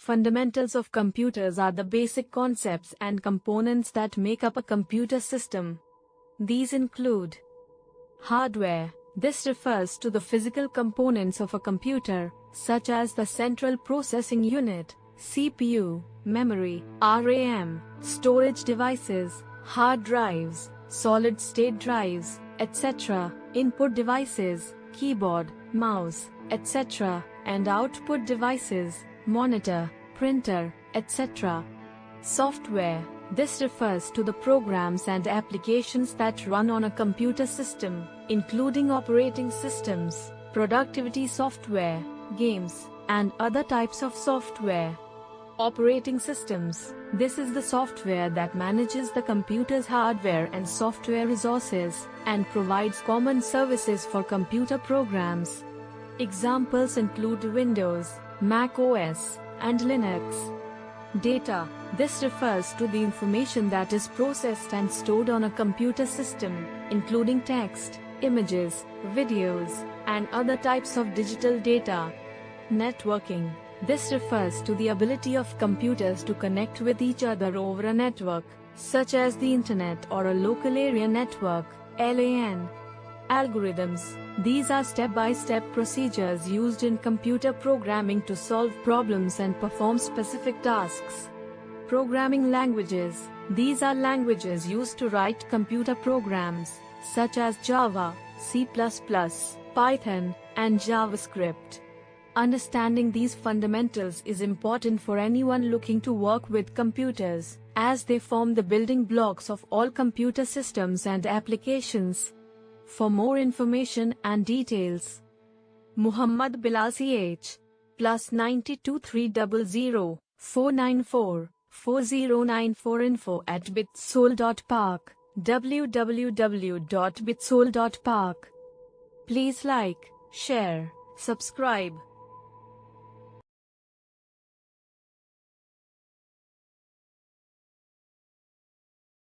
Fundamentals of computers are the basic concepts and components that make up a computer system. These include hardware. This refers to the physical components of a computer, such as the central processing unit, CPU, memory, RAM, storage devices, hard drives, solid-state drives, etc., input devices, keyboard, mouse, etc., and output devices, monitor, printer, etc. Software. This refers to the programs and applications that run on a computer system, including operating systems, productivity software, games, and other types of software. Operating systems. This is the software that manages the computer's hardware and software resources, and provides common services for computer programs. Examples include Windows, Mac OS, and Linux. Data. This refers to the information that is processed and stored on a computer system, including text, images, videos, and other types of digital data. Networking. This refers to the ability of computers to connect with each other over a network, such as the Internet or a local area network, LAN. Algorithms. These are step-by-step procedures used in computer programming to solve problems and perform specific tasks. Programming languages. These are languages used to write computer programs, such as Java, C++, Python, and JavaScript. Understanding these fundamentals is important for anyone looking to work with computers, as they form the building blocks of all computer systems and applications. For more information and details, Muhammad Bilal CH +92 300 494 4094 info@bitsol.park www.bitsol.park. Please like, share, subscribe.